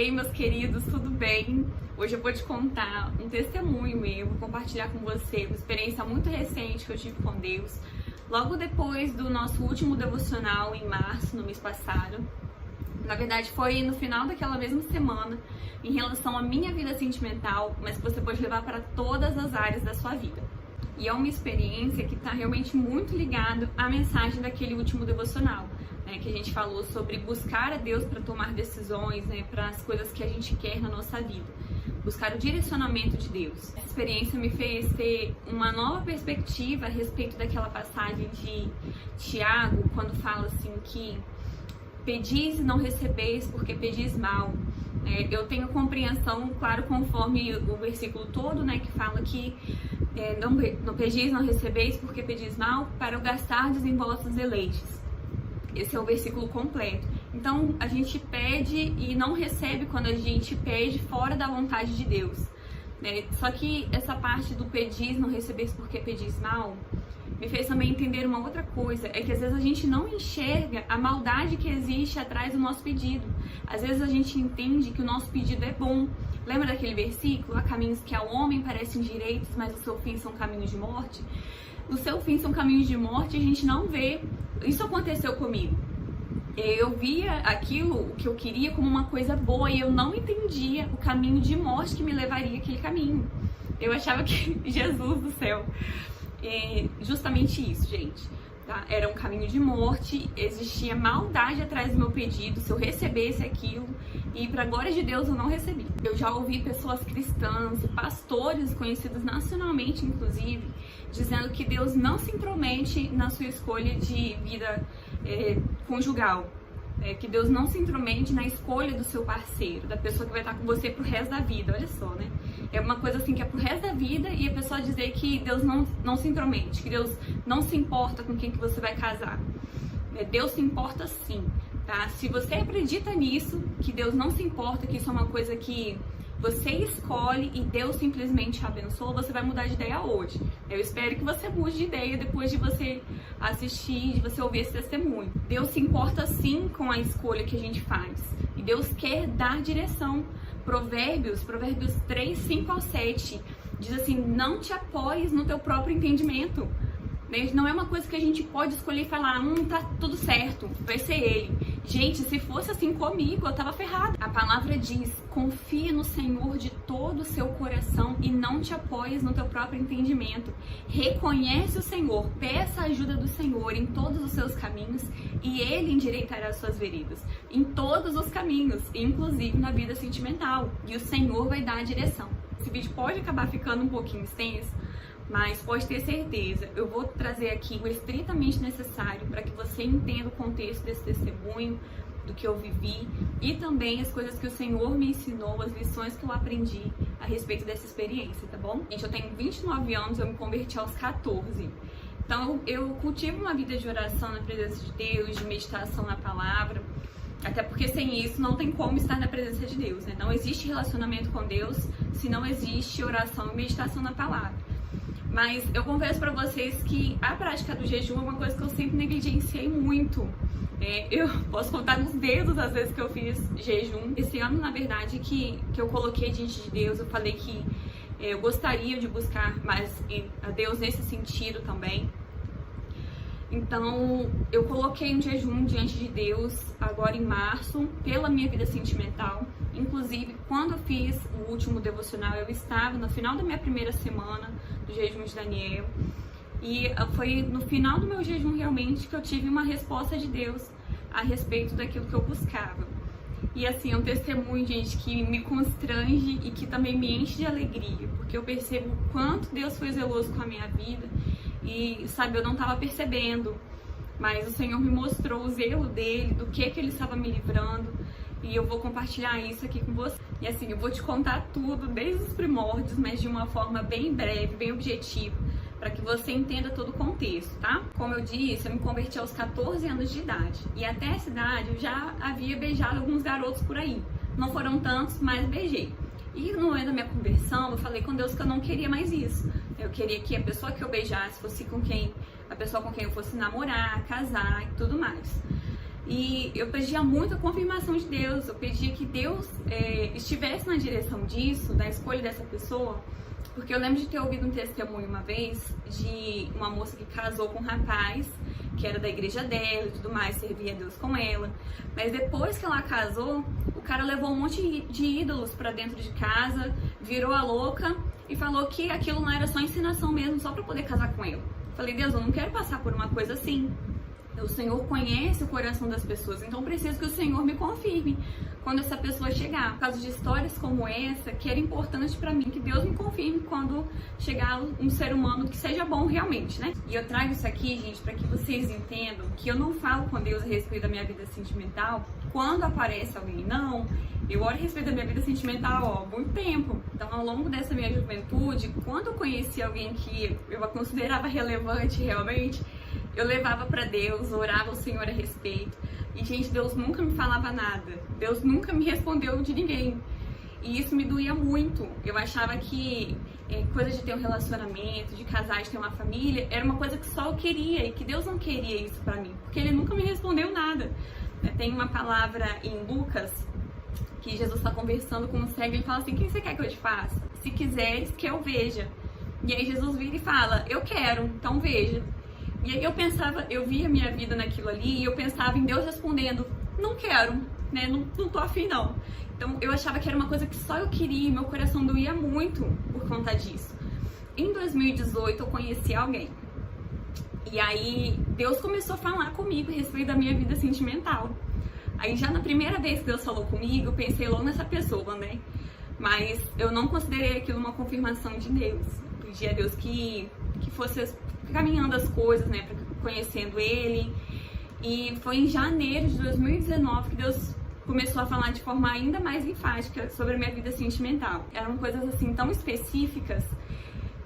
Ei, meus queridos, tudo bem? Hoje eu vou te contar um testemunho meu, vou compartilhar com você uma experiência muito recente que eu tive com Deus. Logo depois do nosso último devocional, em março, no mês passado. Na verdade, foi no final daquela mesma semana, em relação à minha vida sentimental, mas que você pode levar para todas as áreas da sua vida. E é uma experiência que está realmente muito ligada à mensagem daquele último devocional, né, que a gente falou sobre buscar a Deus para tomar decisões, né, para as coisas que a gente quer na nossa vida. Buscar o direcionamento de Deus. Essa experiência me fez ter uma nova perspectiva a respeito daquela passagem de Tiago, quando fala assim que pedis e não recebeis porque pedis mal. Eu tenho compreensão, claro, conforme o versículo todo, né, que fala que não pedis, não recebeis porque pedis mal, para o gastardes em vossos deleites. Esse é o versículo completo. Então, a gente pede e não recebe quando a gente pede fora da vontade de Deus. Só que essa parte do pedis, não recebeis porque pedis mal, me fez também entender uma outra coisa, é que às vezes a gente não enxerga a maldade que existe atrás do nosso pedido. Às vezes a gente entende que o nosso pedido é bom. Lembra daquele versículo? Há caminhos que ao homem parecem direitos, mas o seu fim são caminhos de morte. O seu fim são caminhos de morte e a gente não vê. Isso aconteceu comigo. Eu via aquilo que eu queria como uma coisa boa e eu não entendia o caminho de morte que me levaria àquele caminho. Eu achava que, Jesus do céu, justamente isso, gente, tá? Era um caminho de morte, existia maldade atrás do meu pedido, se eu recebesse aquilo, e para a glória de Deus eu não recebi. Eu já ouvi pessoas cristãs, pastores conhecidos nacionalmente, inclusive, dizendo que Deus não se intromete na sua escolha de vida conjugal, que Deus não se intromete na escolha do seu parceiro, da pessoa que vai estar com você pro resto da vida. Olha só, né? É uma coisa assim que é pro resto da vida, e a pessoa dizer que Deus não se intromete, que Deus não se importa com quem que você vai casar. Deus se importa sim, tá? Se você acredita nisso, que Deus não se importa, que isso é uma coisa que você escolhe e Deus simplesmente abençoa, você vai mudar de ideia hoje. Eu espero que você mude de ideia depois de você assistir, de você ouvir esse testemunho. Deus se importa sim com a escolha que a gente faz. E Deus quer dar direção. Provérbios 3, 5 ao 7 diz assim: não te apoies no teu próprio entendimento. Não é uma coisa que a gente pode escolher e falar, tá tudo certo, vai ser ele. Gente, se fosse assim comigo, eu tava ferrada. A palavra diz: confia no Senhor de todo o seu coração e não te apoies no teu próprio entendimento. Reconhece o Senhor, peça a ajuda do Senhor em todos os seus caminhos e Ele endireitará as suas veredas. Em todos os caminhos, inclusive na vida sentimental. E o Senhor vai dar a direção. Esse vídeo pode acabar ficando um pouquinho extenso, mas pode ter certeza, eu vou trazer aqui o estritamente necessário para que você entenda o contexto desse testemunho, do que eu vivi e também as coisas que o Senhor me ensinou, as lições que eu aprendi a respeito dessa experiência, tá bom? Gente, eu tenho 29 anos, eu me converti aos 14. Então eu cultivo uma vida de oração na presença de Deus, de meditação na palavra, até porque sem isso não tem como estar na presença de Deus, né? Não existe relacionamento com Deus se não existe oração e meditação na palavra. Mas eu confesso pra vocês que a prática do jejum é uma coisa que eu sempre negligenciei muito. Eu posso contar nos dedos as vezes que eu fiz jejum. Esse ano, na verdade, que eu coloquei diante de Deus, eu falei que eu gostaria de buscar mais a Deus nesse sentido também. Então, eu coloquei um jejum diante de Deus agora em março, pela minha vida sentimental. Inclusive, quando eu fiz o último devocional, eu estava no final da minha primeira semana do jejum de Daniel. E foi no final do meu jejum realmente que eu tive uma resposta de Deus a respeito daquilo que eu buscava. E assim, é um testemunho, gente, que me constrange e que também me enche de alegria, porque eu percebo o quanto Deus foi zeloso com a minha vida. E, sabe, eu não estava percebendo, mas o Senhor me mostrou o zelo dele, do que ele estava me livrando, e eu vou compartilhar isso aqui com você. E assim, eu vou te contar tudo, desde os primórdios, mas de uma forma bem breve, bem objetiva, para que você entenda todo o contexto, tá? Como eu disse, eu me converti aos 14 anos de idade, e até essa idade eu já havia beijado alguns garotos por aí. Não foram tantos, mas beijei. E no meio da minha conversão, eu falei com Deus que eu não queria mais isso. Eu queria que a pessoa que eu beijasse fosse a pessoa com quem eu fosse namorar, casar e tudo mais. E eu pedia muito a confirmação de Deus, eu pedia que Deus estivesse na direção disso, da escolha dessa pessoa, porque eu lembro de ter ouvido um testemunho uma vez de uma moça que casou com um rapaz, que era da igreja dela e tudo mais, servia a Deus com ela, mas depois que ela casou, o cara levou um monte de ídolos pra dentro de casa, virou a louca e falou que aquilo não era só ensinação mesmo, só pra poder casar com ela. Falei, Deus, eu não quero passar por uma coisa assim. O Senhor conhece o coração das pessoas, então preciso que o Senhor me confirme quando essa pessoa chegar. Por causa de histórias como essa, que era importante pra mim que Deus me confirme quando chegar um ser humano que seja bom realmente, né? E eu trago isso aqui, gente, pra que vocês entendam que eu não falo com Deus a respeito da minha vida sentimental quando aparece alguém, não. Eu oro a respeito da minha vida sentimental há muito tempo. Então, ao longo dessa minha juventude, quando eu conheci alguém que eu a considerava relevante realmente, eu levava pra Deus, orava ao Senhor a respeito. E, gente, Deus nunca me falava nada. Deus nunca me respondeu de ninguém. E isso me doía muito. Eu achava que coisa de ter um relacionamento, de casar, de ter uma família, era uma coisa que só eu queria e que Deus não queria isso pra mim. Porque Ele nunca me respondeu nada. Tem uma palavra em Lucas que Jesus está conversando com um cego e ele fala assim, o que você quer que eu te faça? Se quiseres, que eu veja. E aí Jesus vira e fala, eu quero, então veja. E aí eu pensava, eu via minha vida naquilo ali e eu pensava em Deus respondendo, não quero, né, não tô afim não. Então eu achava que era uma coisa que só eu queria e meu coração doía muito por conta disso. Em 2018 eu conheci alguém. E aí Deus começou a falar comigo a respeito da minha vida sentimental. Aí já na primeira vez que Deus falou comigo, eu pensei logo nessa pessoa, né? Mas eu não considerei aquilo uma confirmação de Deus. Eu pedi a Deus que fosse caminhando as coisas, né? Conhecendo Ele. E foi em janeiro de 2019 que Deus começou a falar de forma ainda mais enfática sobre a minha vida sentimental. Eram coisas assim tão específicas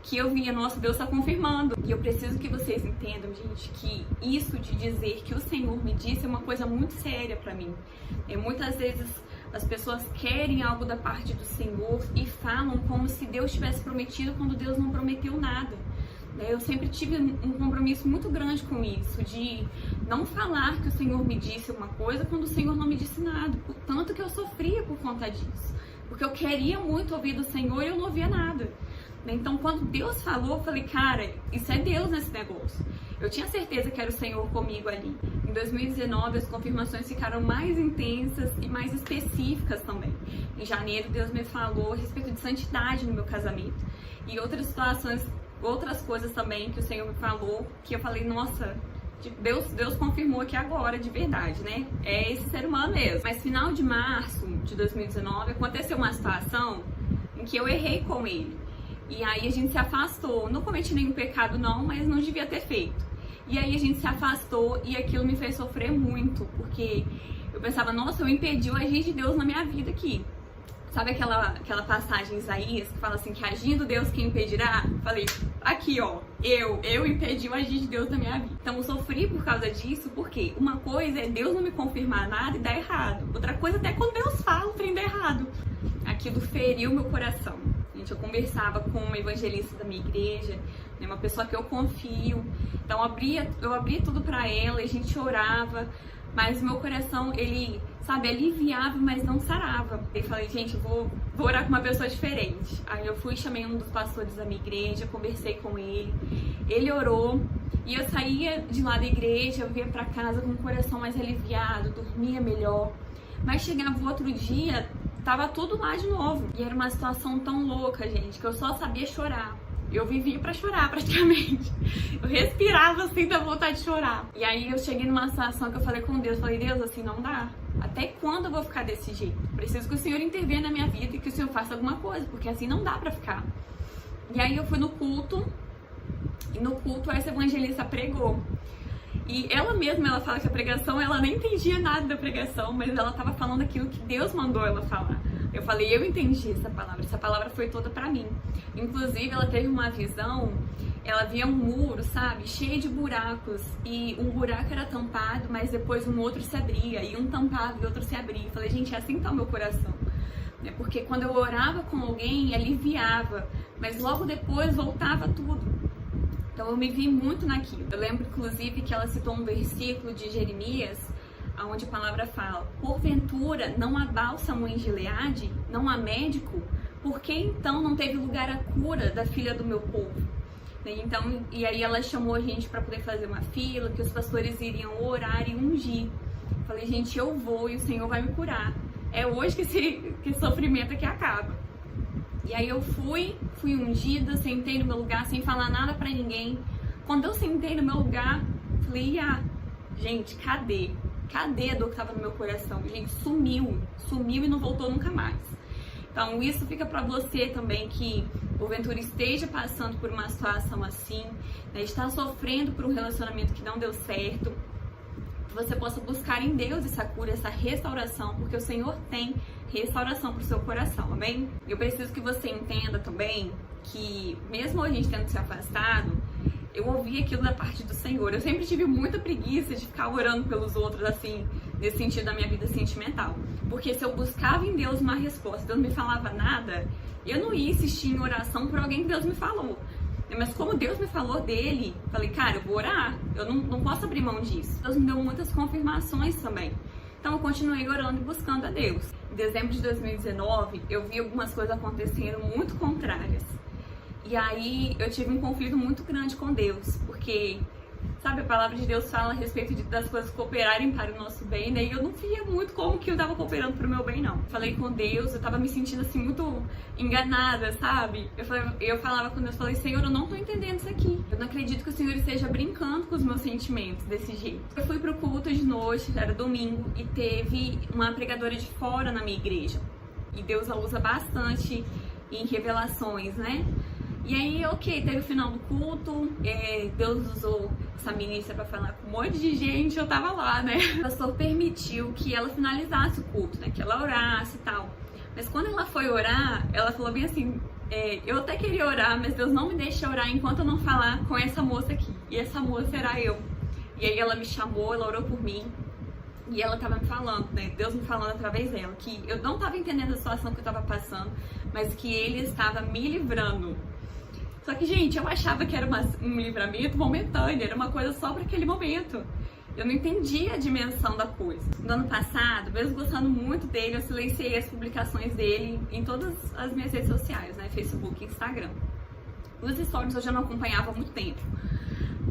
que eu via, nossa, Deus está confirmando. E eu preciso que vocês entendam, gente, que isso de dizer que o Senhor me disse é uma coisa muito séria pra mim. Muitas vezes as pessoas querem algo da parte do Senhor e falam como se Deus tivesse prometido quando Deus não prometeu nada. Eu sempre tive um compromisso muito grande com isso, de não falar que o Senhor me disse uma coisa quando o Senhor não me disse nada. Tanto que eu sofria por conta disso. Porque eu queria muito ouvir do Senhor e eu não ouvia nada. Então, quando Deus falou, eu falei, cara, isso é Deus nesse negócio. Eu tinha certeza que era o Senhor comigo ali. Em 2019, as confirmações ficaram mais intensas e mais específicas também. Em janeiro, Deus me falou a respeito de santidade no meu casamento. E outras situações, outras coisas também que o Senhor me falou, que eu falei, nossa, Deus confirmou aqui agora, de verdade, né? É esse ser humano mesmo. Mas final de março de 2019, aconteceu uma situação em que eu errei com ele. E aí a gente se afastou, não cometi nenhum pecado não, mas não devia ter feito. E aí a gente se afastou e aquilo me fez sofrer muito, porque eu pensava, nossa, eu impedi o agir de Deus na minha vida aqui. Sabe aquela passagem em Isaías que fala assim, que agindo Deus quem impedirá? Falei, aqui ó, eu impedi o agir de Deus na minha vida. Então eu sofri por causa disso, porque uma coisa é Deus não me confirmar nada e dar errado. Outra coisa até quando Deus fala, o trem dá errado. Aquilo feriu meu coração. Eu conversava com uma evangelista da minha igreja, né, uma pessoa que eu confio. Então eu abria tudo pra ela, a gente orava, mas meu coração, ele, sabe, aliviava, mas não sarava. Eu falei, gente, eu vou orar com uma pessoa diferente. Aí eu fui, chamei um dos pastores da minha igreja, conversei com ele orou, e eu saía de lá da igreja, eu ia pra casa com o coração mais aliviado, dormia melhor. Mas chegava o outro dia, tava tudo lá de novo. E era uma situação tão louca, gente, que eu só sabia chorar. Eu vivia pra chorar, praticamente. Eu respirava assim, da vontade de chorar. E aí eu cheguei numa situação que eu falei com Deus, falei, Deus, assim não dá. Até quando eu vou ficar desse jeito? Preciso que o Senhor intervenha na minha vida e que o Senhor faça alguma coisa, porque assim não dá pra ficar. E aí eu fui no culto, e no culto essa evangelista pregou. E ela mesma, ela fala que a pregação, ela nem entendia nada da pregação, mas ela tava falando aquilo que Deus mandou ela falar. Eu falei, eu entendi essa palavra foi toda pra mim. Inclusive, ela teve uma visão, ela via um muro, sabe, cheio de buracos, e um buraco era tampado, mas depois um outro se abria, e um tampava e outro se abria. Eu falei, gente, é assim que tá o meu coração. Porque quando eu orava com alguém, aliviava, mas logo depois voltava tudo. Então eu me vi muito naquilo. Eu lembro, inclusive, que ela citou um versículo de Jeremias, onde a palavra fala: porventura não há bálsamo em Gileade? Não há médico? Por que então não teve lugar a cura da filha do meu povo? Então, e aí ela chamou a gente para poder fazer uma fila, que os pastores iriam orar e ungir. Falei, gente, eu vou e o Senhor vai me curar. É hoje que esse sofrimento aqui acaba. E aí eu fui ungida, sentei no meu lugar sem falar nada pra ninguém. Quando eu sentei no meu lugar, falei, gente, cadê? Cadê a dor que tava no meu coração? Gente, sumiu e não voltou nunca mais. Então isso fica pra você também que porventura esteja passando por uma situação assim, né, está sofrendo por um relacionamento que não deu certo, que você possa buscar em Deus essa cura, essa restauração, porque o Senhor tem restauração para o seu coração, amém? Eu preciso que você entenda também que mesmo a gente tendo se afastado, eu ouvi aquilo da parte do Senhor. Eu sempre tive muita preguiça de ficar orando pelos outros, assim, nesse sentido da minha vida sentimental. Porque se eu buscava em Deus uma resposta, Deus não me falava nada, eu não ia insistir em oração por alguém que Deus me falou. Mas como Deus me falou dele, falei, cara, eu vou orar, eu não posso abrir mão disso. Deus me deu muitas confirmações também. Então eu continuei orando e buscando a Deus. Em dezembro de 2019, eu vi algumas coisas acontecendo muito contrárias. E aí eu tive um conflito muito grande com Deus, porque, sabe, a palavra de Deus fala a respeito das coisas cooperarem para o nosso bem, né? E eu não via muito como que eu tava cooperando para o meu bem, não. Falei com Deus, eu tava me sentindo assim muito enganada, sabe? Eu falava com Deus, falei, Senhor, eu não tô entendendo isso aqui. Eu não acredito que o Senhor esteja brincando com os meus sentimentos desse jeito. Eu fui pro culto de noite, era domingo, e teve uma pregadora de fora na minha igreja. E Deus a usa bastante em revelações, né? E aí, teve o final do culto, Deus usou essa ministra para falar com um monte de gente, eu tava lá, né? O pastor permitiu que ela finalizasse o culto, né? Que ela orasse e tal. Mas quando ela foi orar, ela falou bem assim, eu até queria orar, mas Deus não me deixa orar enquanto eu não falar com essa moça aqui. E essa moça era eu. E aí ela me chamou, ela orou por mim. E ela tava me falando, né? Deus me falando através dela, que eu não tava entendendo a situação que eu tava passando, mas que Ele estava me livrando. Só que, gente, eu achava que era um livramento momentâneo, era uma coisa só para aquele momento. Eu não entendia a dimensão da coisa. No ano passado, mesmo gostando muito dele, eu silenciei as publicações dele em todas as minhas redes sociais, né? Facebook e Instagram. Os stories eu já não acompanhava há muito tempo.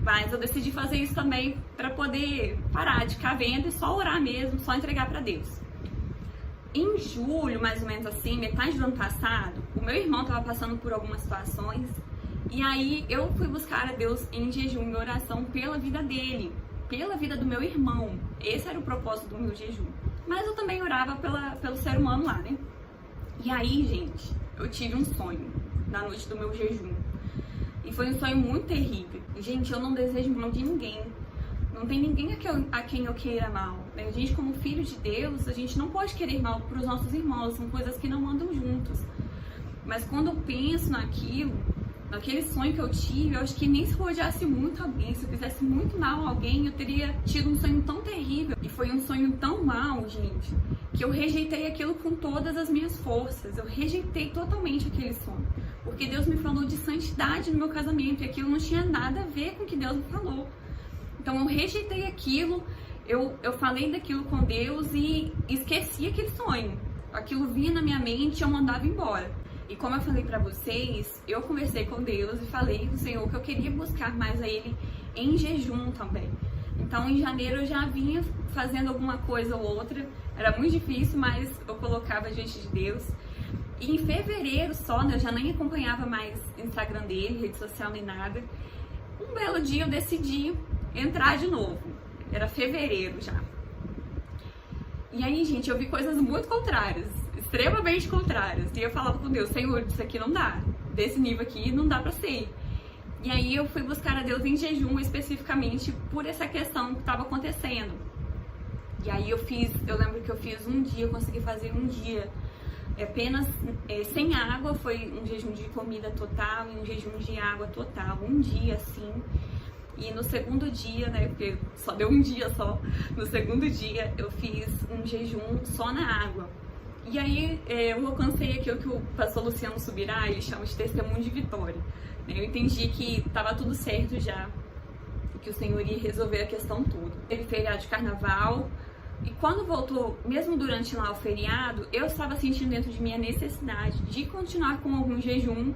Mas eu decidi fazer isso também para poder parar de ficar vendo e só orar mesmo, só entregar para Deus. Em julho, mais ou menos assim, metade do ano passado, o meu irmão estava passando por algumas situações. E aí eu fui buscar a Deus em jejum e oração pela vida dele, pela vida do meu irmão. Esse era o propósito do meu jejum. Mas eu também orava pelo ser humano lá, né? E aí, gente, eu tive um sonho na noite do meu jejum. E foi um sonho muito terrível. Gente, eu não desejo mal de ninguém. Não tem ninguém a quem eu queira mal. A gente, como filho de Deus, a gente não pode querer mal para os nossos irmãos. São coisas que não andam juntos. Mas quando eu penso naquele sonho que eu tive, eu acho que nem se eu odiasse muito alguém, se eu fizesse muito mal a alguém, eu teria tido um sonho tão terrível. E foi um sonho tão mal, gente, que eu rejeitei aquilo com todas as minhas forças. Eu rejeitei totalmente aquele sonho. Porque Deus me falou de santidade no meu casamento e aquilo não tinha nada a ver com o que Deus me falou. Então eu rejeitei aquilo, eu falei daquilo com Deus e esqueci aquele sonho. Aquilo vinha na minha mente e eu mandava embora. E como eu falei pra vocês, eu conversei com Deus e falei com o Senhor que eu queria buscar mais a Ele em jejum também. Então em janeiro eu já vinha fazendo alguma coisa ou outra, era muito difícil, mas eu colocava diante de Deus. E em fevereiro só, né, eu já nem acompanhava mais Instagram dele, rede social nem nada. Um belo dia eu decidi entrar de novo, era fevereiro já. E aí, gente, eu vi coisas muito contrárias, extremamente contrárias. E eu falava com Deus, Senhor, isso aqui não dá, desse nível aqui não dá pra ser. E aí eu fui buscar a Deus em jejum especificamente por essa questão que estava acontecendo. E aí eu lembro que eu fiz um dia, eu consegui fazer um dia apenas sem água, foi um jejum de comida total e um jejum de água total, um dia assim. E no segundo dia, né, porque só deu um dia só, no segundo dia eu fiz um jejum só na água. E aí eu alcancei aquilo que o pastor Luciano Subirá, ele chama de testemunho de vitória. Eu entendi que estava tudo certo já, que o Senhor ia resolver a questão toda. Teve feriado de carnaval, E quando voltou, mesmo durante lá o feriado, eu estava sentindo dentro de mim a necessidade de continuar com algum jejum,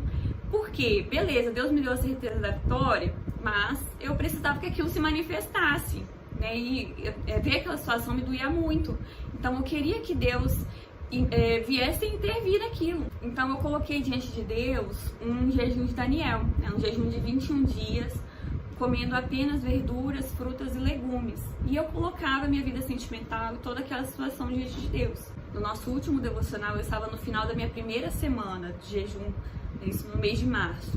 porque, beleza, Deus me deu a certeza da vitória, mas eu precisava que aquilo se manifestasse, né? E ver aquela situação me doía muito. Então eu queria que Deus viesse a intervir naquilo. Então eu coloquei diante de Deus um jejum de Daniel, né? Um jejum de 21 dias, comendo apenas verduras, frutas e legumes. E eu colocava minha vida sentimental e toda aquela situação diante de Deus. No nosso último devocional, eu estava no final da minha primeira semana de jejum, isso no mês de março.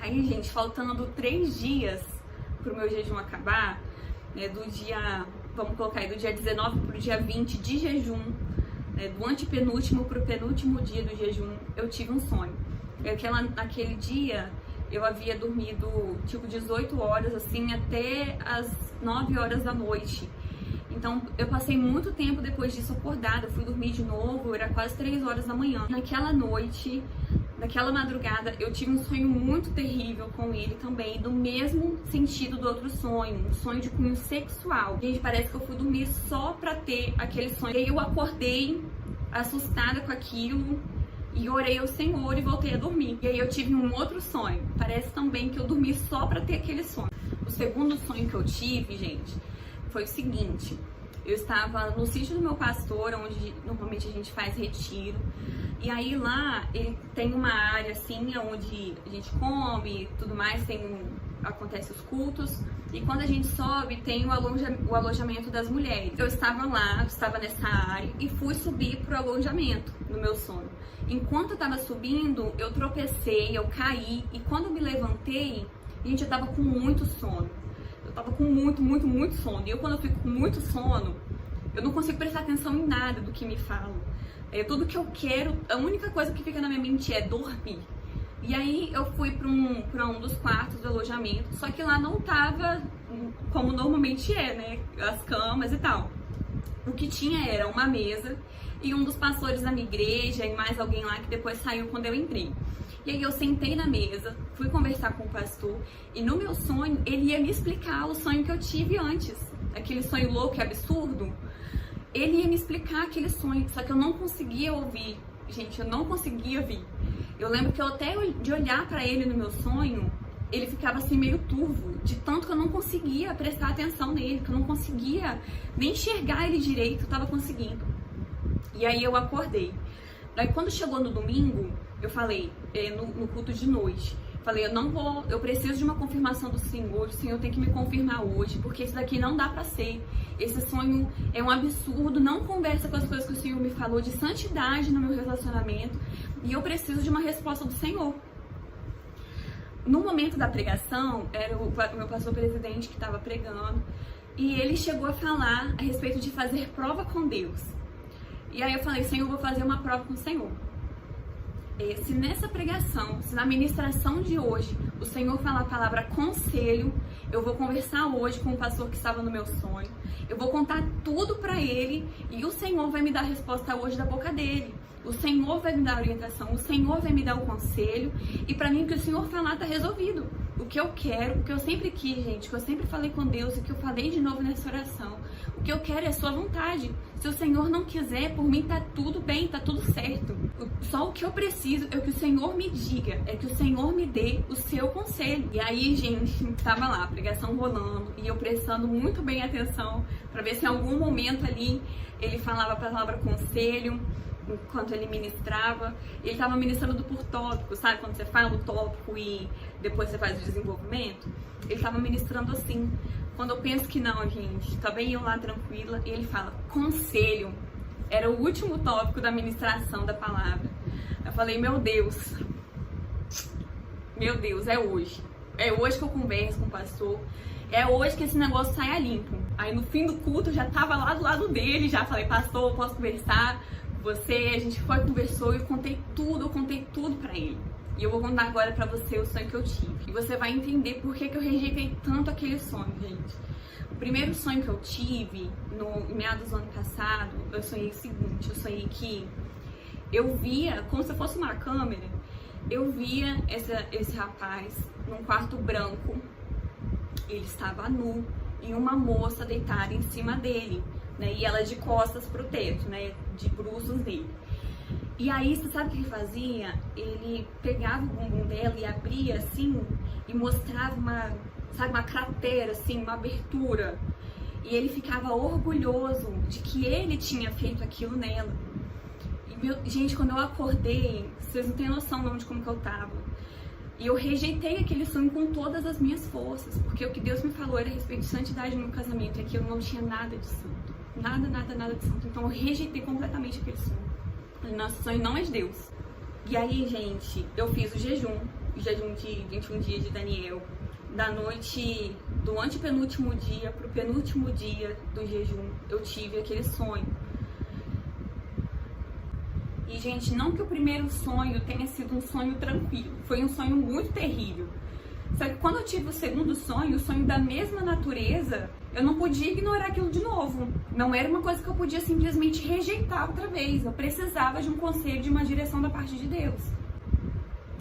Aí, gente, faltando 3 dias para o meu jejum acabar, né, do dia, vamos colocar aí, do dia 19 para o dia 20 de jejum, né, do antepenúltimo para o penúltimo dia do jejum, eu tive um sonho. Naquele dia, eu havia dormido tipo 18 horas, assim, até as 9 horas da noite. Então, eu passei muito tempo depois disso acordada, eu fui dormir de novo, era quase 3 horas da manhã. Naquela noite, naquela madrugada, eu tive um sonho muito terrível com ele também, do mesmo sentido do outro sonho, um sonho de cunho sexual. Gente, parece que eu fui dormir só pra ter aquele sonho. E aí eu acordei assustada com aquilo e orei ao Senhor e voltei a dormir. E aí eu tive um outro sonho, parece também que eu dormi só pra ter aquele sonho. O segundo sonho que eu tive, gente, foi o seguinte: eu estava no sítio do meu pastor, onde normalmente a gente faz retiro. E aí lá ele tem uma área assim, onde a gente come e tudo mais, acontece os cultos. E quando a gente sobe, tem o alojamento das mulheres. Eu estava lá, estava nessa área e fui subir pro alojamento no meu sonho. Enquanto eu estava subindo, eu tropecei, eu caí. E quando eu me levantei, gente, eu estava com muito sono. Eu tava com muito sono. E quando eu fico com muito sono, eu não consigo prestar atenção em nada do que me falam. Tudo que eu quero, a única coisa que fica na minha mente é dormir. E aí eu fui pra um dos quartos do alojamento, só que lá não tava como normalmente é, né? As camas e tal. O que tinha era uma mesa e um dos pastores da minha igreja e mais alguém lá que depois saiu quando eu entrei. E aí eu sentei na mesa, fui conversar com o pastor e no meu sonho ele ia me explicar o sonho que eu tive antes. Aquele sonho louco e absurdo. Ele ia me explicar aquele sonho, só que eu não conseguia ouvir. Gente, eu não conseguia ouvir. Eu lembro que eu até de olhar pra ele no meu sonho, ele ficava assim meio turvo, de tanto que eu não conseguia prestar atenção nele, que eu não conseguia nem enxergar ele direito, eu tava conseguindo. E aí eu acordei. Daí quando chegou no domingo, eu falei, no culto de noite, falei, eu preciso de uma confirmação do Senhor, o Senhor tem que me confirmar hoje, porque isso daqui não dá pra ser. Esse sonho é um absurdo, não conversa com as coisas que o Senhor me falou de santidade no meu relacionamento, e eu preciso de uma resposta do Senhor. No momento da pregação, era o meu pastor presidente que estava pregando, e ele chegou a falar a respeito de fazer prova com Deus. E aí eu falei, Senhor, eu vou fazer uma prova com o Senhor. Se nessa pregação, se na ministração de hoje, o Senhor falar a palavra conselho, eu vou conversar hoje com o pastor que estava no meu sonho, eu vou contar tudo pra ele e o Senhor vai me dar a resposta hoje da boca dele. O Senhor vai me dar a orientação, o Senhor vai me dar o conselho e pra mim o que o Senhor falar tá resolvido. O que eu quero, o que eu sempre quis, gente, o que eu sempre falei com Deus e o que eu falei de novo nessa oração, o que eu quero é a sua vontade. Se o Senhor não quiser, por mim tá tudo bem, tá tudo certo. Só o que eu preciso é que o Senhor me diga, é que o Senhor me dê o seu conselho. E aí, gente, tava lá, a pregação rolando e eu prestando muito bem atenção pra ver se em algum momento ali ele falava a palavra conselho, enquanto ele ministrava. Ele estava ministrando por tópico, sabe? Quando você fala o tópico e depois você faz o desenvolvimento. Ele estava ministrando assim. Quando eu penso que não, gente, tá bem eu lá tranquila, e ele fala, conselho. Era o último tópico da ministração da palavra. Eu falei, meu Deus, é hoje. É hoje que eu converso com o pastor. É hoje que esse negócio sai a limpo. Aí no fim do culto eu já tava lá do lado dele, já falei, pastor, posso conversar? Você, a gente conversou e eu contei tudo pra ele. E eu vou contar agora pra você o sonho que eu tive. E você vai entender por que eu rejeitei tanto aquele sonho, gente. O primeiro sonho que eu tive, no meados do ano passado, eu sonhei o seguinte, eu sonhei que eu via, como se fosse uma câmera, eu via esse rapaz num quarto branco, ele estava nu, e uma moça deitada em cima dele, né? E ela de costas pro teto, né? De bruços nele. E aí, você sabe o que ele fazia? Ele pegava o bumbum dela e abria assim e mostrava uma cratera, assim, uma abertura. E ele ficava orgulhoso de que ele tinha feito aquilo nela. E, gente, quando eu acordei, vocês não têm noção de como que eu tava. E eu rejeitei aquele sonho com todas as minhas forças, porque o que Deus me falou era a respeito de santidade no meu casamento, e aquilo não tinha nada de santo. Nada de santo. Então eu rejeitei completamente aquele sonho. Nosso sonho não é de Deus. E aí, gente, eu fiz o jejum de 21 dias de Daniel. Da noite do antepenúltimo dia pro penúltimo dia do jejum, eu tive aquele sonho. E, gente, não que o primeiro sonho tenha sido um sonho tranquilo, foi um sonho muito terrível. Só que quando eu tive o segundo sonho, o sonho da mesma natureza, eu não podia ignorar aquilo de novo. Não era uma coisa que eu podia simplesmente rejeitar outra vez. Eu precisava de um conselho, de uma direção da parte de Deus.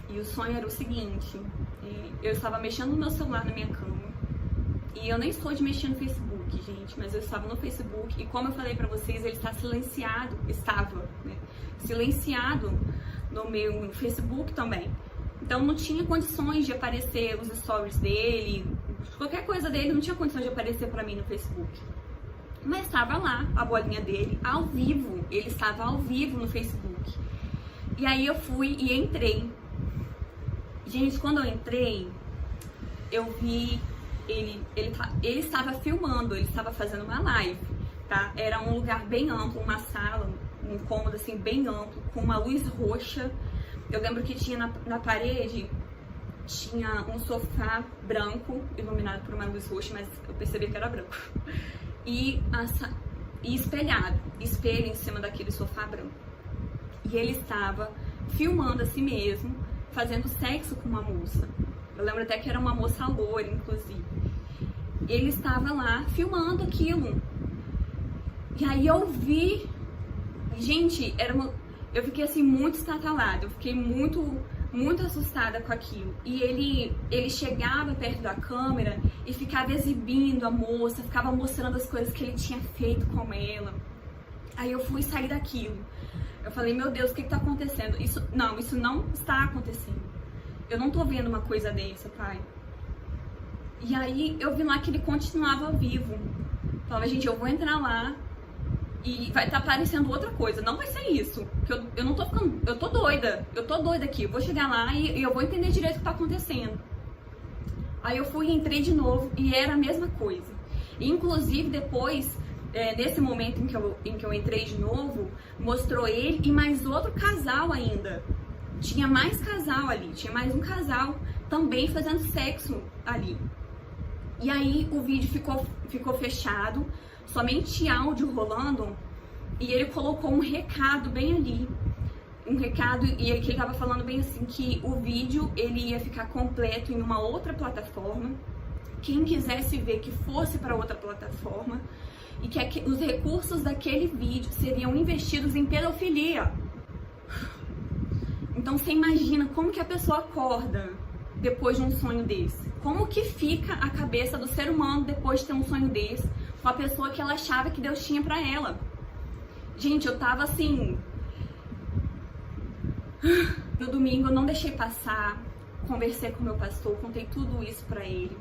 E o sonho era o seguinte: eu estava mexendo no meu celular na minha cama. E eu nem sou de mexer no Facebook, gente, mas eu estava no Facebook. E como eu falei pra vocês, ele está silenciado. Estava, né? Silenciado no meu Facebook também. Então não tinha condições de aparecer os stories dele, qualquer coisa dele não tinha condições de aparecer pra mim no Facebook. Mas estava lá a bolinha dele, ao vivo. Ele estava ao vivo no Facebook. E aí eu fui e entrei. Gente, quando eu entrei, eu vi ele estava filmando, ele estava fazendo uma live, tá? Era um lugar bem amplo, uma sala, um cômodo assim bem amplo, com uma luz roxa. Eu lembro que tinha na parede, tinha um sofá branco, iluminado por uma luz roxa, mas eu percebi que era branco. E espelho em cima daquele sofá branco. E ele estava filmando a si mesmo, fazendo sexo com uma moça. Eu lembro até que era uma moça loira, inclusive. Ele estava lá filmando aquilo. E aí eu vi... Gente, eu fiquei assim muito estatalada. Eu fiquei muito assustada com aquilo. E ele chegava perto da câmera e ficava exibindo a moça, ficava mostrando as coisas que ele tinha feito com ela. Aí eu fui sair daquilo. Eu falei, meu Deus, o que tá acontecendo? Isso não está acontecendo. Eu não tô vendo uma coisa dessa, pai. E aí eu vi lá que ele continuava vivo. Falava, gente, eu vou entrar lá e vai estar aparecendo outra coisa. Não vai ser isso. Porque eu não tô ficando... Eu tô doida aqui. Eu vou chegar lá e eu vou entender direito o que tá acontecendo. Aí eu fui e entrei de novo e era a mesma coisa. E, inclusive, depois... nesse momento em que eu entrei de novo, mostrou ele e mais outro casal ainda. Tinha mais casal ali, tinha mais um casal também fazendo sexo ali. E aí o vídeo ficou fechado, somente áudio rolando, e ele colocou um recado bem ali. Um recado, e ele estava falando bem assim, que o vídeo ele ia ficar completo em uma outra plataforma. Quem quisesse ver que fosse para outra plataforma, e que os recursos daquele vídeo seriam investidos em pedofilia. Então você imagina como que a pessoa acorda depois de um sonho desse? Como que fica a cabeça do ser humano depois de ter um sonho desse com a pessoa que ela achava que Deus tinha pra ela? Gente, eu tava assim... No domingo eu não deixei passar, conversei com o meu pastor, contei tudo isso pra ele.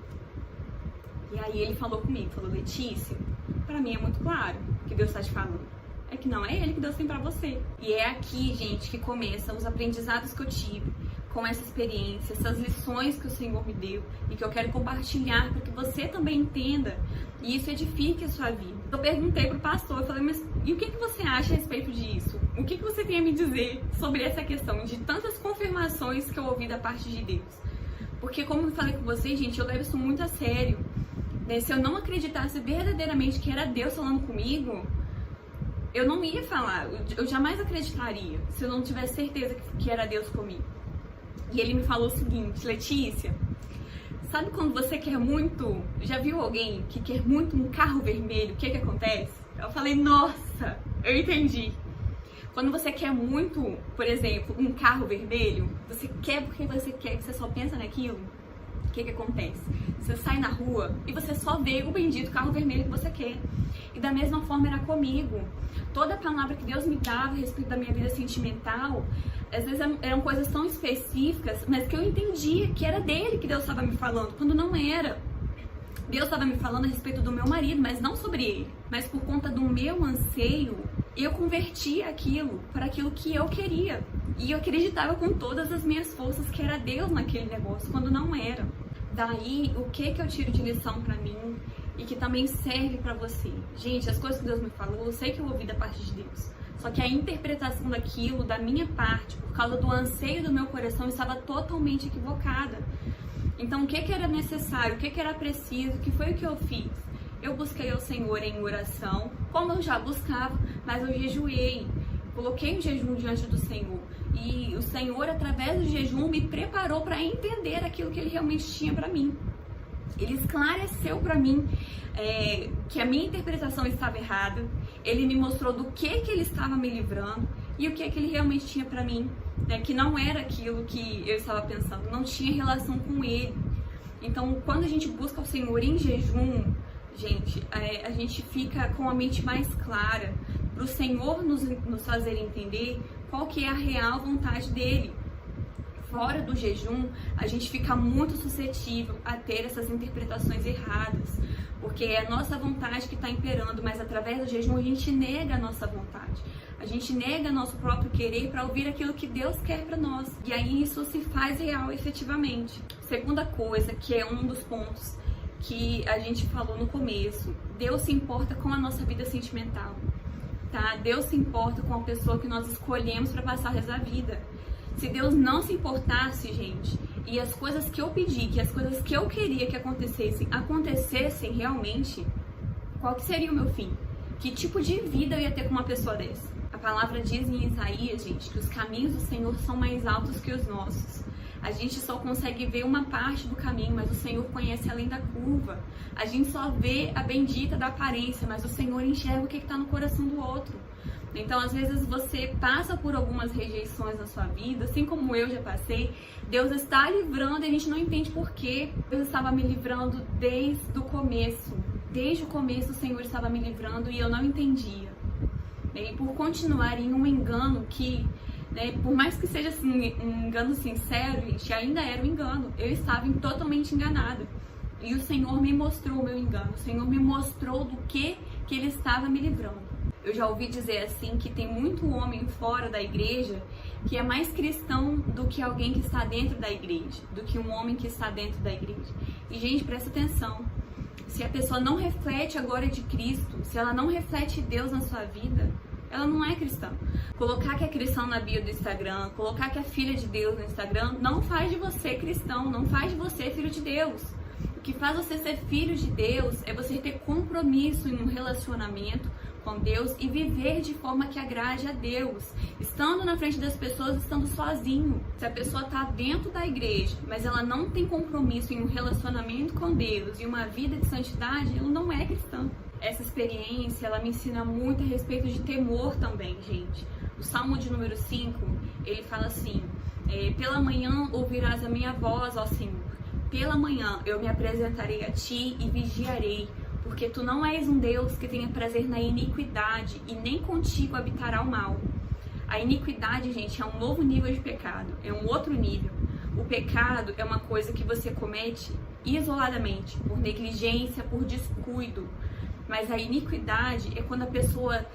E aí ele falou comigo, falou, Letícia, pra mim é muito claro que Deus tá te falando. É que não é Ele que Deus tem pra você. E é aqui, gente, que começam os aprendizados que eu tive com essa experiência, essas lições que o Senhor me deu e que eu quero compartilhar para que você também entenda e isso edifique a sua vida. Eu perguntei pro pastor, eu falei, mas e o que você acha a respeito disso? O que você tem a me dizer sobre essa questão de tantas confirmações que eu ouvi da parte de Deus? Porque, como eu falei com vocês, gente, eu levo isso muito a sério. Se eu não acreditasse verdadeiramente que era Deus falando comigo, eu não ia falar, eu jamais acreditaria se eu não tivesse certeza que era Deus comigo. E ele me falou o seguinte, Letícia, sabe quando você quer muito, já viu alguém que quer muito um carro vermelho, o que acontece? Eu falei, nossa, eu entendi. Quando você quer muito, por exemplo, um carro vermelho, você quer porque você quer, você só pensa naquilo, o que acontece? Você sai na rua e você só vê o bendito carro vermelho que você quer. E da mesma forma era comigo. Toda palavra que Deus me dava a respeito da minha vida sentimental, às vezes eram coisas tão específicas, mas que eu entendia que era dele que Deus estava me falando, quando não era. Deus estava me falando a respeito do meu marido, mas não sobre ele. Mas por conta do meu anseio, eu converti aquilo para aquilo que eu queria. E eu acreditava com todas as minhas forças que era Deus naquele negócio, quando não era. Daí, o que eu tiro de lição para mim e que também serve para você? Gente, as coisas que Deus me falou, eu sei que eu ouvi da parte de Deus. Só que a interpretação daquilo, da minha parte, por causa do anseio do meu coração, estava totalmente equivocada. Então, o que era necessário, o que era preciso, o que foi o que eu fiz? Eu busquei ao Senhor em oração, como eu já buscava, mas eu jejuei. Coloquei o jejum diante do Senhor. E o Senhor, através do jejum, me preparou para entender aquilo que Ele realmente tinha para mim. Ele esclareceu para mim que a minha interpretação estava errada. Ele me mostrou do que Ele estava me livrando e o que Ele realmente tinha para mim, né? Que não era aquilo que eu estava pensando, não tinha relação com Ele. Então, quando a gente busca o Senhor em jejum, gente, a gente fica com a mente mais clara para o Senhor nos fazer entender qual que é a real vontade dEle. Fora do jejum, a gente fica muito suscetível a ter essas interpretações erradas, porque é a nossa vontade que está imperando, mas através do jejum a gente nega a nossa vontade. A gente nega nosso próprio querer para ouvir aquilo que Deus quer para nós. E aí isso se faz real efetivamente. Segunda coisa, que é um dos pontos que a gente falou no começo, Deus se importa com a nossa vida sentimental. Tá? Deus se importa com a pessoa que nós escolhemos para passar o resto da vida. Se Deus não se importasse, gente, e as coisas que eu pedi, que as coisas que eu queria que acontecessem realmente, qual que seria o meu fim? Que tipo de vida eu ia ter com uma pessoa dessa? A palavra diz em Isaías, gente, que os caminhos do Senhor são mais altos que os nossos. A gente só consegue ver uma parte do caminho, mas o Senhor conhece além da curva. A gente só vê a bendita da aparência, mas o Senhor enxerga o que está no coração do outro. Então, às vezes, você passa por algumas rejeições na sua vida, assim como eu já passei. Deus está livrando e a gente não entende por quê. Deus estava me livrando desde o começo. Desde o começo, o Senhor estava me livrando e eu não entendia. E por continuar em um engano que, por mais que seja assim, um engano sincero, gente, ainda era um engano. Eu estava totalmente enganada. E o Senhor me mostrou o meu engano. O Senhor me mostrou do que Ele estava me livrando. Eu já ouvi dizer assim que tem muito homem fora da igreja que é mais cristão do que alguém que está dentro da igreja, do que um homem que está dentro da igreja. E, gente, presta atenção. Se a pessoa não reflete a glória de Cristo, se ela não reflete Deus na sua vida, ela não é cristã. Colocar que é cristão na bio do Instagram, colocar que é filha de Deus no Instagram, não faz de você cristão, não faz de você filho de Deus. O que faz você ser filho de Deus é você ter compromisso em um relacionamento com Deus e viver de forma que agrade a Deus, estando na frente das pessoas, estando sozinho. Se a pessoa está dentro da igreja, mas ela não tem compromisso em um relacionamento com Deus e uma vida de santidade, ela não é cristã. Essa experiência, ela me ensina muito a respeito de temor também, gente. O Salmo de número 5, ele fala assim: pela manhã ouvirás a minha voz, ó Senhor. Pela manhã eu me apresentarei a ti e vigiarei, porque tu não és um Deus que tenha prazer na iniquidade e nem contigo habitará o mal. A iniquidade, gente, é um novo nível de pecado, é um outro nível. O pecado é uma coisa que você comete isoladamente, por negligência, por descuido. Mas a iniquidade é quando a pessoa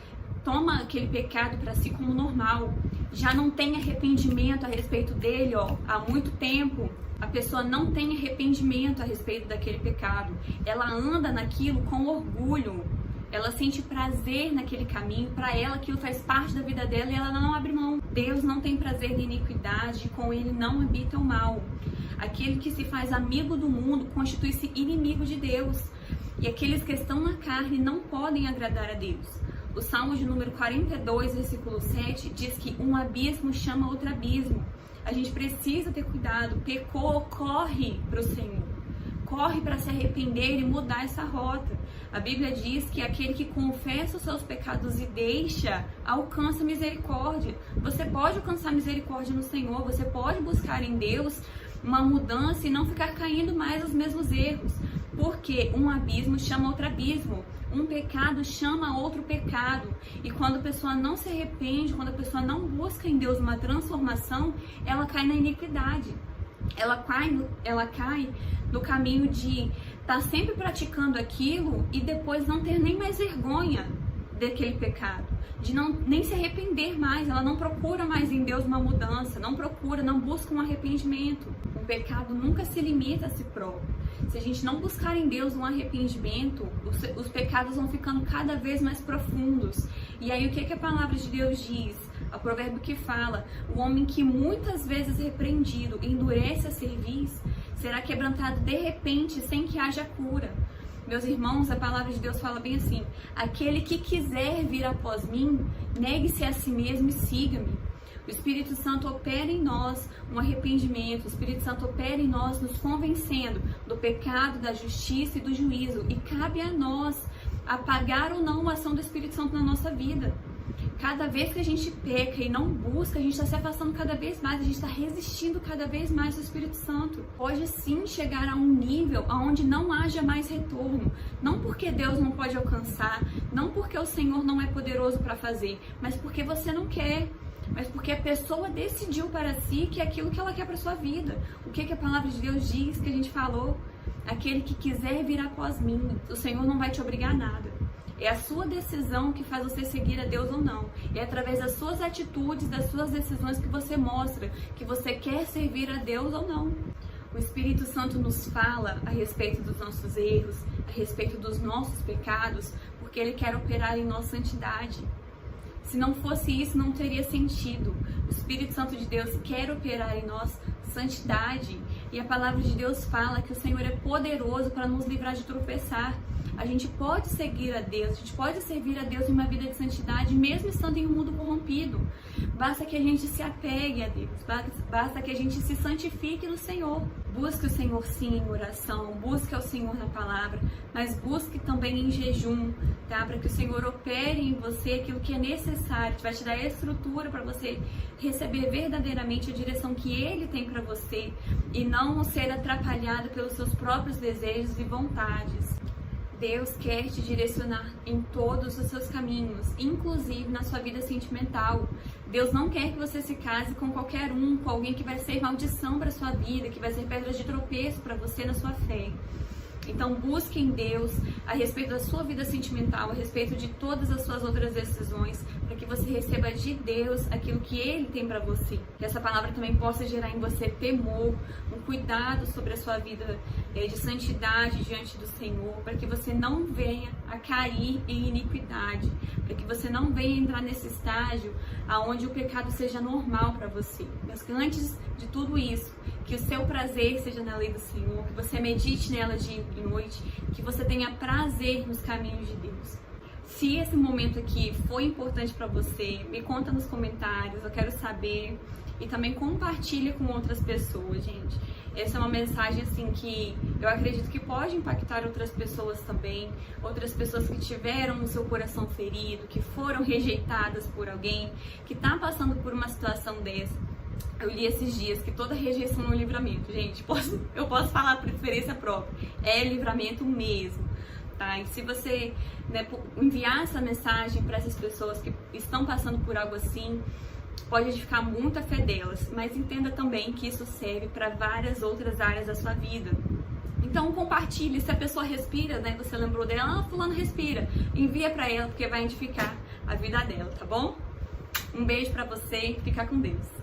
toma aquele pecado para si como normal, já não tem arrependimento a respeito dele, há muito tempo. A pessoa não tem arrependimento a respeito daquele pecado. Ela anda naquilo com orgulho. Ela sente prazer naquele caminho. Para ela, aquilo faz parte da vida dela e ela não abre mão. Deus não tem prazer na iniquidade, com Ele não habita o mal. Aquele que se faz amigo do mundo constitui-se inimigo de Deus. E aqueles que estão na carne não podem agradar a Deus. O Salmo de número 42, versículo 7, diz que um abismo chama outro abismo. A gente precisa ter cuidado. Pecou, corre para o Senhor. Corre para se arrepender e mudar essa rota. A Bíblia diz que aquele que confessa os seus pecados e deixa, alcança misericórdia. Você pode alcançar misericórdia no Senhor. Você pode buscar em Deus uma mudança e não ficar caindo mais nos mesmos erros. Porque um abismo chama outro abismo. Um pecado chama outro pecado. E quando a pessoa não se arrepende, quando a pessoa não busca em Deus uma transformação, ela cai na iniquidade. Ela cai no caminho de estar sempre praticando aquilo e depois não ter nem mais vergonha daquele pecado, de nem se arrepender mais. Ela não procura mais em Deus uma mudança, não busca um arrependimento. O pecado nunca se limita a si próprio. Se a gente não buscar em Deus um arrependimento, os pecados vão ficando cada vez mais profundos. E aí o que a palavra de Deus diz? O provérbio que fala: o homem que muitas vezes repreendido endurece a cerviz, será quebrantado de repente sem que haja cura. Meus irmãos, a palavra de Deus fala bem assim: aquele que quiser vir após mim, negue-se a si mesmo e siga-me. O Espírito Santo opera em nós um arrependimento, o Espírito Santo opera em nós nos convencendo do pecado, da justiça e do juízo. E cabe a nós apagar ou não a ação do Espírito Santo na nossa vida. Cada vez que a gente peca e não busca, a gente está se afastando cada vez mais, a gente está resistindo cada vez mais ao Espírito Santo. Pode sim chegar a um nível onde não haja mais retorno. Não porque Deus não pode alcançar, não porque o Senhor não é poderoso para fazer, mas porque você não quer. Mas porque a pessoa decidiu para si que é aquilo que ela quer para sua vida. O que a palavra de Deus diz, que a gente falou? Aquele que quiser vir após mim, o Senhor não vai te obrigar a nada. É a sua decisão que faz você seguir a Deus ou não. É através das suas atitudes, das suas decisões que você mostra que você quer servir a Deus ou não. O Espírito Santo nos fala a respeito dos nossos erros, a respeito dos nossos pecados, porque Ele quer operar em nossa santidade. Se não fosse isso, não teria sentido. O Espírito Santo de Deus quer operar em nós santidade. E a palavra de Deus fala que o Senhor é poderoso para nos livrar de tropeçar. A gente pode seguir a Deus, a gente pode servir a Deus em uma vida de santidade, mesmo estando em um mundo corrompido. Basta que a gente se apegue a Deus, basta que a gente se santifique no Senhor. Busque o Senhor sim em oração, busque ao Senhor na palavra, mas busque também em jejum, tá? Para que o Senhor opere em você aquilo que é necessário, que vai te dar a estrutura para você receber verdadeiramente a direção que Ele tem para você e não ser atrapalhado pelos seus próprios desejos e vontades. Deus quer te direcionar em todos os seus caminhos, inclusive na sua vida sentimental. Deus não quer que você se case com qualquer um, com alguém que vai ser maldição para sua vida, que vai ser pedra de tropeço para você na sua fé. Então busque em Deus a respeito da sua vida sentimental, a respeito de todas as suas outras decisões, para que você receba de Deus aquilo que Ele tem para você. Que essa palavra também possa gerar em você temor, um cuidado sobre a sua vida de santidade diante do Senhor, para que você não venha a cair em iniquidade, para que você não venha entrar nesse estágio aonde o pecado seja normal para você. Mas que antes de tudo isso, que o seu prazer seja na lei do Senhor, que você medite nela dia e noite, que você tenha prazer nos caminhos de Deus. Se esse momento aqui foi importante para você, me conta nos comentários, eu quero saber. E também compartilha com outras pessoas, gente. Essa é uma mensagem assim que eu acredito que pode impactar outras pessoas também. Outras pessoas que tiveram o seu coração ferido, que foram rejeitadas por alguém, que tá passando por uma situação dessa. Eu li esses dias que toda rejeição é um livramento, gente. Eu posso falar por experiência própria. É livramento mesmo. Tá? E se você enviar essa mensagem para essas pessoas que estão passando por algo assim, pode edificar muito a fé delas, mas entenda também que isso serve para várias outras áreas da sua vida. Então compartilhe, se a pessoa respira, você lembrou dela, fulano respira, envia para ela, porque vai edificar a vida dela, tá bom? Um beijo para você, fica com Deus.